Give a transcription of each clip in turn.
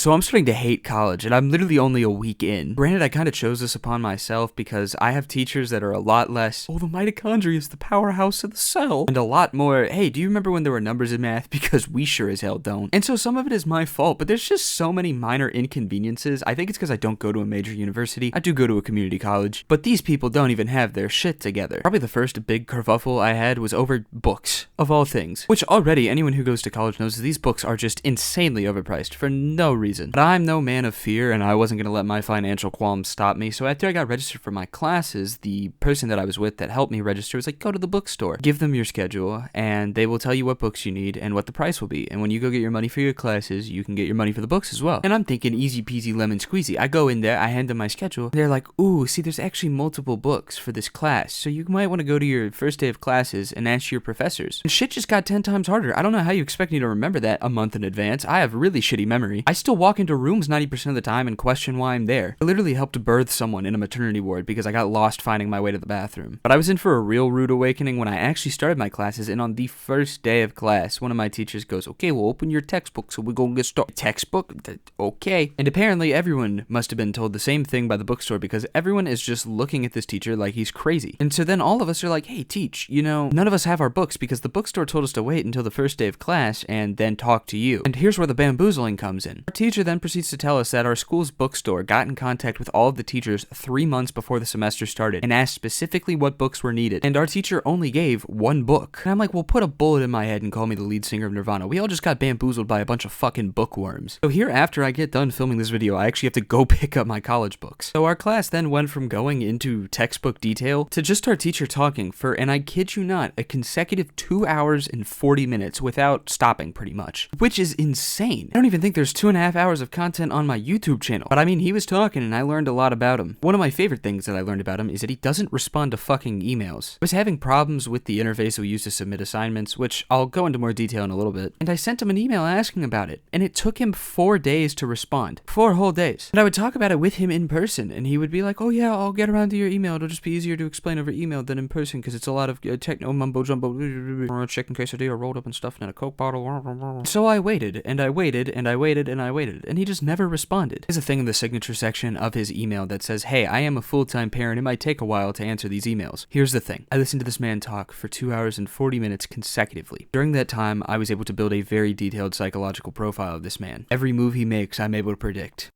So I'm starting to hate college, and I'm literally only a week in. Granted, I kind of chose this upon myself because I have teachers that are a lot less, oh, the mitochondria is the powerhouse of the cell, and a lot more, hey, do you remember when there were numbers in math? Because we sure as hell don't. And so some of it is my fault, but there's just so many minor inconveniences. I think it's because I don't go to a major university. I do go to a community college, but these people don't even have their shit together. Probably the first big kerfuffle I had was over books, of all things, which already anyone who goes to college knows that these books are just insanely overpriced for no reason. But I'm no man of fear, and I wasn't going to let my financial qualms stop me, so after I got registered for my classes, the person that I was with that helped me register was like, go to the bookstore, give them your schedule, and they will tell you what books you need and what the price will be, and when you go get your money for your classes, you can get your money for the books as well. And I'm thinking easy peasy lemon squeezy. I go in there, I hand them my schedule, they're like, ooh, see, there's actually multiple books for this class, so you might want to go to your first day of classes and ask your professors. And shit just got 10 times harder. I don't know how you expect me to remember that a month in advance. I have really shitty memory. I still walk into rooms 90% of the time and question why I'm there. I literally helped birth someone in a maternity ward because I got lost finding my way to the bathroom. But I was in for a real rude awakening when I actually started my classes, and on the first day of class, one of my teachers goes, okay, we'll open your textbook so we're gonna get started. Textbook? Okay. And apparently everyone must have been told the same thing by the bookstore because everyone is just looking at this teacher like he's crazy. And so then all of us are like, hey, teach, you know, none of us have our books because the bookstore told us to wait until the first day of class and then talk to you. And here's where the bamboozling comes in. Our teacher then proceeds to tell us that our school's bookstore got in contact with all of the teachers 3 months before the semester started and asked specifically what books were needed. And our teacher only gave one book. And I'm like, well, put a bullet in my head and call me the lead singer of Nirvana. We all just got bamboozled by a bunch of fucking bookworms. So here, after I get done filming this video, I actually have to go pick up my college books. So our class then went from going into textbook detail to just our teacher talking for, and I kid you not, a consecutive 2 hours and 40 minutes without stopping pretty much, which is insane. I don't even think there's 2.5 hours of content on my YouTube channel, but I mean, he was talking and I learned a lot about him. One of my favorite things that I learned about him is that he doesn't respond to fucking emails. I was having problems with the interface we use to submit assignments, which I'll go into more detail in a little bit, and I sent him an email asking about it, and it took him 4 days to respond. 4 whole days. And I would talk about it with him in person, and he would be like, oh yeah, I'll get around to your email. It'll just be easier to explain over email than in person because it's a lot of techno mumbo jumbo, chicken quesadilla rolled up and stuffed in a Coke bottle. So I waited, and I waited, and I waited, and I waited, and he just never responded. There's a thing in the signature section of his email that says, hey, I am a full-time parent. It might take a while to answer these emails. Here's the thing. I listened to this man talk for 2 hours and 40 minutes consecutively. During that time, I was able to build a very detailed psychological profile of this man. Every move he makes, I'm able to predict.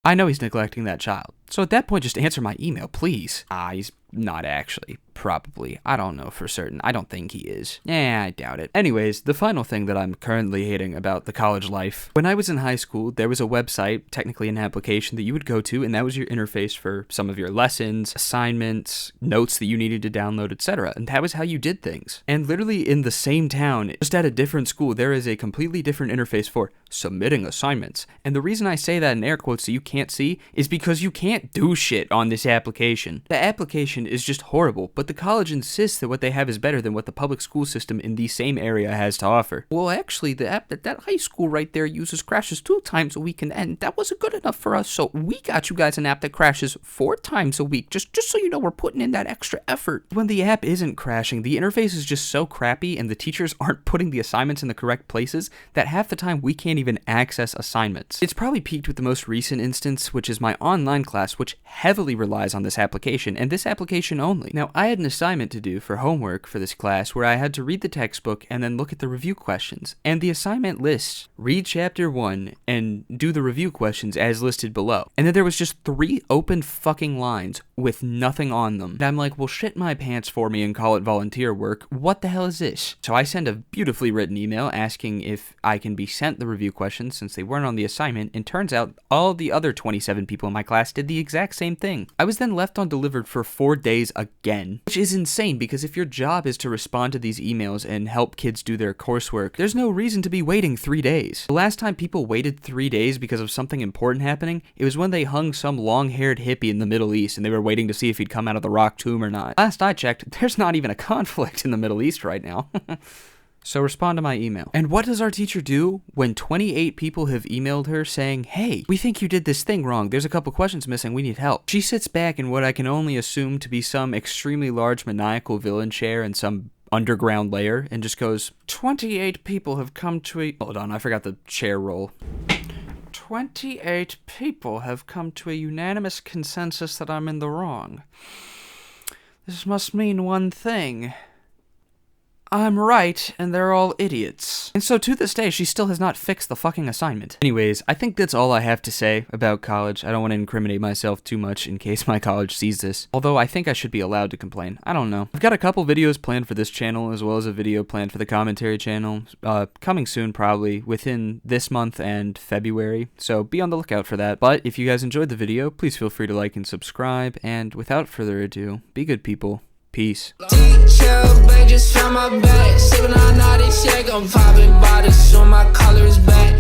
I know he's neglecting that child. So at that point, just answer my email, please. He's not actually. Probably. I don't know for certain. I don't think he is. I doubt it. Anyways, the final thing that I'm currently hating about the college life. When I was in high school, there was a website, technically an application that you would go to, and that was your interface for some of your lessons, assignments, notes that you needed to download, etc. And that was how you did things. And literally in the same town, just at a different school, there is a completely different interface for submitting assignments. And the reason I say that in air quotes that you can't see is because you can't do shit on this application. The application is just horrible, but the college insists that what they have is better than what the public school system in the same area has to offer. Well, actually, the app that high school right there uses crashes 2 times a week, and that wasn't good enough for us, so we got you guys an app that crashes 4 times a week, just so you know we're putting in that extra effort. When the app isn't crashing, the interface is just so crappy, and the teachers aren't putting the assignments in the correct places, that half the time we can't even access assignments. It's probably peaked with the most recent instance, which is my online class, which heavily relies on this application, and this application only. Now, I had an assignment to do for homework for this class where I had to read the textbook and then look at the review questions. And the assignment lists, read chapter 1 and do the review questions as listed below. And then there was just 3 open fucking lines with nothing on them. And I'm like, well, shit my pants for me and call it volunteer work. What the hell is this? So I send a beautifully written email asking if I can be sent the review questions since they weren't on the assignment, and turns out all the other 27 people in my class did the exact same thing. I was then left undelivered for 4 days again, which is insane because if your job is to respond to these emails and help kids do their coursework, there's no reason to be waiting 3 days. The last time people waited 3 days because of something important happening, it was when they hung some long-haired hippie in the Middle East and they were waiting to see if he'd come out of the rock tomb or not. Last I checked, there's not even a conflict in the Middle East right now. So respond to my email. And what does our teacher do when 28 people have emailed her saying, hey, we think you did this thing wrong. There's a couple questions missing. We need help. She sits back in what I can only assume to be some extremely large maniacal villain chair in some underground layer and just goes, 28 people have come to a... Hold on, I forgot the chair roll. 28 people have come to a unanimous consensus that I'm in the wrong. This must mean one thing. I'm right, and they're all idiots. And so to this day, she still has not fixed the fucking assignment. Anyways, I think that's all I have to say about college. I don't want to incriminate myself too much in case my college sees this. Although I think I should be allowed to complain. I don't know. I've got a couple videos planned for this channel, as well as a video planned for the commentary channel. Coming soon, probably, within this month and February. So be on the lookout for that. But if you guys enjoyed the video, please feel free to like and subscribe. And without further ado, be good people. Peace. Just found my bag, sipping on all this shit, I'm popping bottles, so my collar is back.